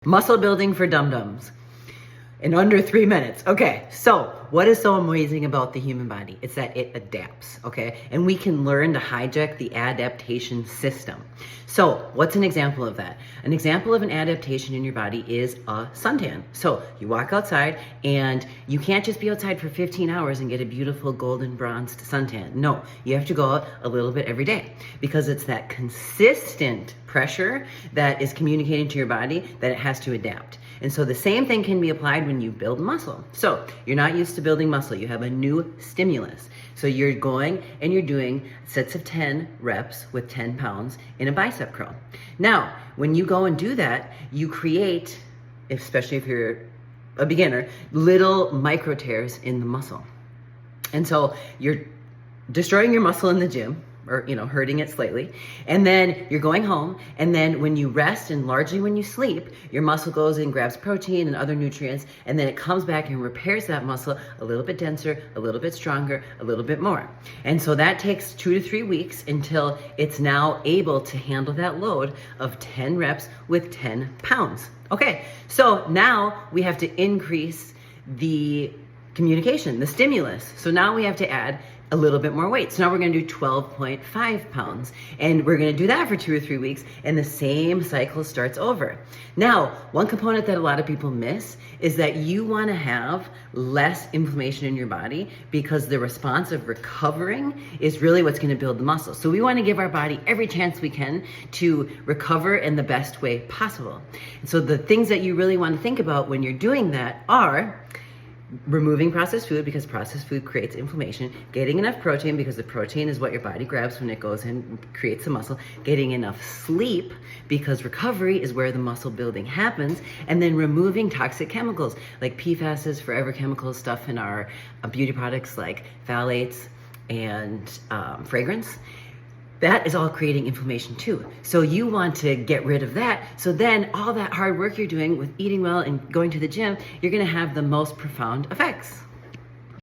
Muscle building for Dum Dums in under 3 minutes. Okay, so what is so amazing about the human body? It's that it adapts, okay? And we can learn to hijack the adaptation system. So what's an example of that? An example of an adaptation in your body is a suntan. So you walk outside and you can't just be outside for 15 hours and get a beautiful golden bronzed suntan. No, you have to go out a little bit every day because it's that consistent pressure that is communicating to your body that it has to adapt. And so the same thing can be applied when you build muscle. So you're not used to building muscle. You have a new stimulus. So you're going and you're doing sets of 10 reps with 10 pounds in a bicep curl. Now, when you go and do that, you create, especially if you're a beginner, little micro tears in the muscle. And so you're destroying your muscle in the gym, or hurting it slightly, and then you're going home, and then when you rest and largely when you sleep, your muscle goes and grabs protein and other nutrients, and then it comes back and repairs that muscle a little bit denser, a little bit stronger, a little bit more. And so that takes 2 to 3 weeks until it's now able to handle that load of 10 reps with 10 pounds. Okay, so now we have to increase the communication, the stimulus. So now we have to add a little bit more weight. So now we're gonna do 12.5 pounds. And we're gonna do that for 2 or 3 weeks, and the same cycle starts over. Now, one component that a lot of people miss is that you wanna have less inflammation in your body because the response of recovering is really what's gonna build the muscle. So we wanna give our body every chance we can to recover in the best way possible. And so the things that you really wanna think about when you're doing that are removing processed food because processed food creates inflammation, getting enough protein because the protein is what your body grabs when it goes and creates the muscle, getting enough sleep because recovery is where the muscle building happens, and then removing toxic chemicals like PFAS, forever chemical stuff in our beauty products like phthalates and fragrance. That is all creating inflammation too. So you want to get rid of that. So then all that hard work you're doing with eating well and going to the gym, you're gonna have the most profound effects.